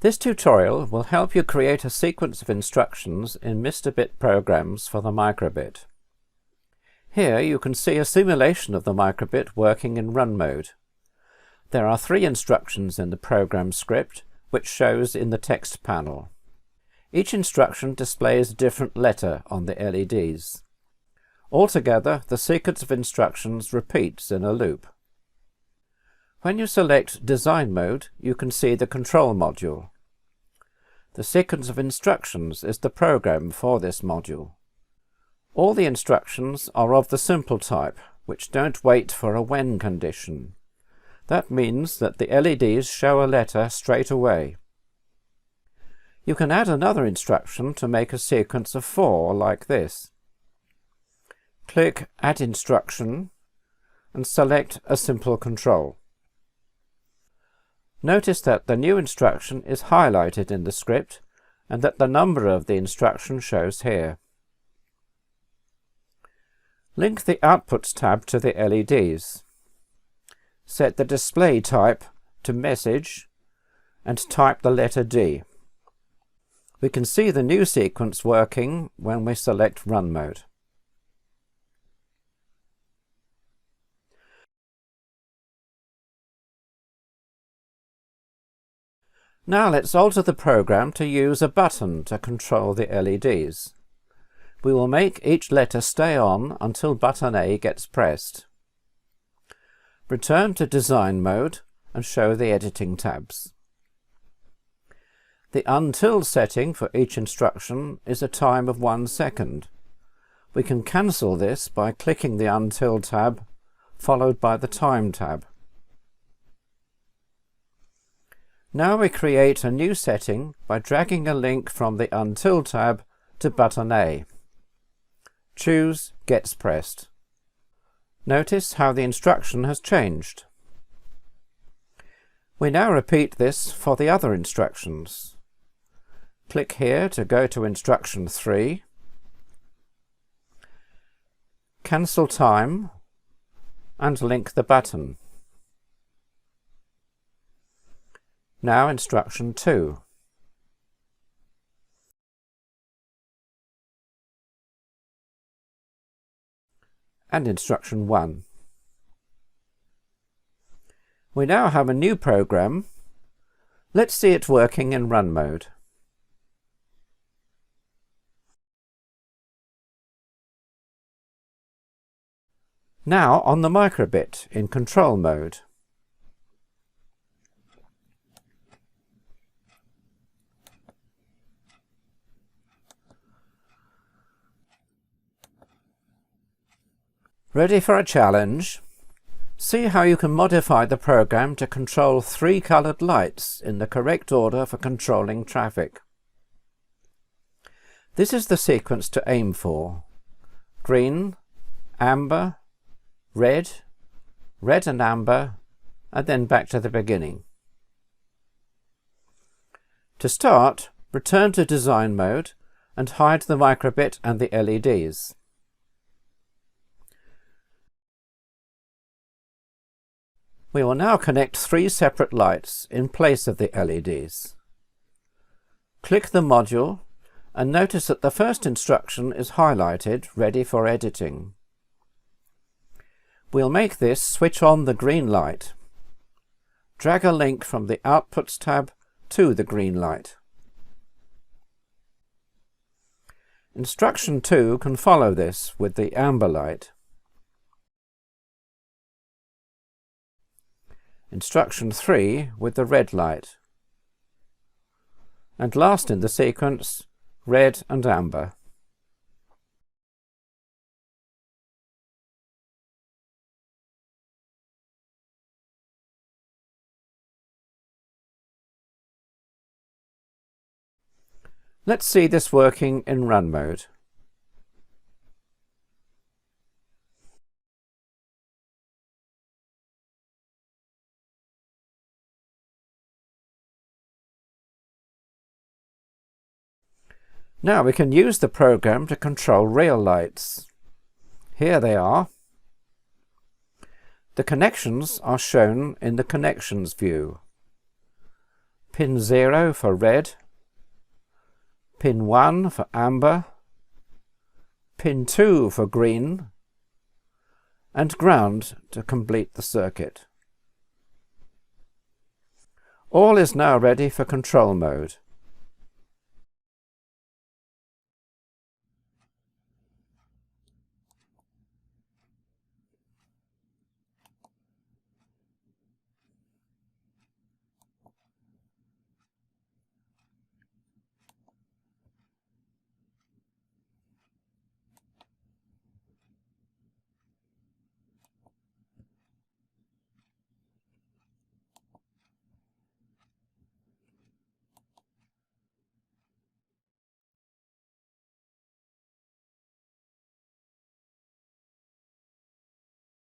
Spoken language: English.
This tutorial will help you create a sequence of instructions in Mr. Bit programs for the microbit. Here you can see a simulation of the microbit working in run mode. There are 3 instructions in the program script, which shows in the text panel. Each instruction displays a different letter on the LEDs. Altogether, the sequence of instructions repeats in a loop. When you select Design Mode, you can see the control module. The sequence of instructions is the program for this module. All the instructions are of the simple type, which don't wait for a when condition. That means that the LEDs show a letter straight away. You can add another instruction to make a sequence of 4 like this. Click Add Instruction and select a simple control. Notice that the new instruction is highlighted in the script and that the number of the instruction shows here. Link the Outputs tab to the LEDs. Set the display type to Message and type the letter D. We can see the new sequence working when we select Run Mode. Now let's alter the program to use a button to control the LEDs. We will make each letter stay on until button A gets pressed. Return to Design Mode and show the editing tabs. The Until setting for each instruction is a time of 1 second. We can cancel this by clicking the Until tab, followed by the Time tab. Now we create a new setting by dragging a link from the Until tab to button A. Choose Gets Pressed. Notice how the instruction has changed. We now repeat this for the other instructions. Click here to go to instruction 3. Cancel Time and link the button. Now instruction 2. And instruction 1. We now have a new program. Let's see it working in run mode. Now on the microbit in control mode. Ready for a challenge? See how you can modify the program to control 3 coloured lights in the correct order for controlling traffic. This is the sequence to aim for: green, amber, red, red and amber, and then back to the beginning. To start, return to Design Mode and hide the microbit and the LEDs. We will now connect 3 separate lights in place of the LEDs. Click the module and notice that the first instruction is highlighted, ready for editing. We'll make this switch on the green light. Drag a link from the Outputs tab to the green light. Instruction 2 can follow this with the amber light. Instruction 3 with the red light. And last in the sequence, red and amber. Let's see this working in run mode. Now we can use the program to control real lights. Here they are. The connections are shown in the Connections view. pin 0 for red, pin 1 for amber, pin 2 for green, and ground to complete the circuit. All is now ready for control mode.